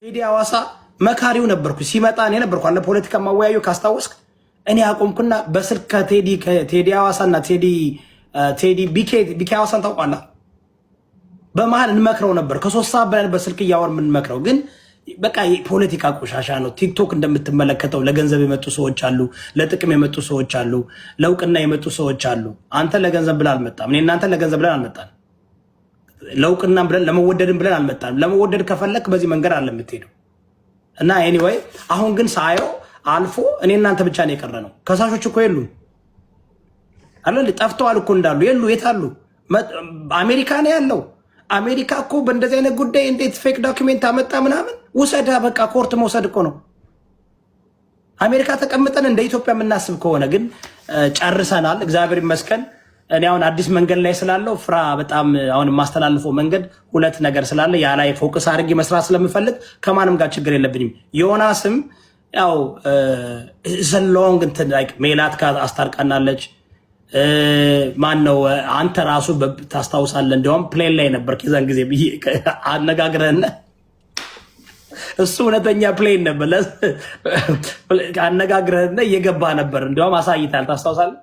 ቴዲ አዋሳ መካሪው ነበርኩ። ሲመጣ እኔ ነበርኩ አለ ፖለቲካ ማወያዩ ካስታወስክ እኔ አቆምኩና በስልክ ከቴዲ አዋሳና ቴዲ ቢኬ አዋሳን ታውቃለህ? በመሃል እንመክረው ነበር። ከ3 ሰዓት በላይ በስልክ እያወር የምንመክረው ግን በቃ ፖለቲካ ቆሻሻ ነው። ቲክቶክ እንደምትመለከተው ለገንዘብ የመጡ ሰዎች አሉ፣ ለጥቅም የመጡ ሰዎች አሉ፣ ለውቅና የመጡ ሰዎች አሉ። አንተ ለገንዘብ ብለህ አልመጣም። እኔ እናንተ ለገንዘብ ብለን አልመጣም። ለውቅና ብለን ለመወደድም ብለን አልመጣም። ለመወደድ ከፈለክ በዚህ መንገድ አለ የምትሄደው እና ኤኒዌይ አሁን ግን ሳየው አልፎ እኔ እናንተ ብቻ ነው የቀረ ነው። ከሳሾች እኮ የሉ አይደል? ጠፍተዋል እኮ እንዳሉ የሉ። የት አሉ? አሜሪካ ነው ያለው። አሜሪካ እኮ በእንደዚህ አይነት ጉዳይ እንዴት ፌክ ዶክሜንት አመጣ ምናምን ውሰዳ። በቃ ኮርት መውሰድ እኮ ነው። አሜሪካ ተቀምጠን እንደ ኢትዮጵያ የምናስብ ከሆነ ግን ጨርሰናል። እግዚአብሔር ይመስገን። እኔ አሁን አዲስ መንገድ ላይ ስላለው ፍራ በጣም አሁን የማስተላልፈው መንገድ 2 ነገር ስላለ ያ ላይ ፎከስ አድርጌ መስራት ስለምፈልግ ከማንም ጋር ችግር የለብኝም። ዮናስም ያው ዘሎንግ እንትን ላይክ ሜላት ጋር አስታርቃናለች። ማን ነው አንተ ራሱ ታስታውሳለህ? እንዲያውም ፕሌን ላይ ነበር ከዛን ጊዜ አነጋግረን እሱ እውነተኛ ፕሌን ነበር አነጋግረን እየገባ ነበር። እንዲያውም አሳይታል። ታስታውሳለህ?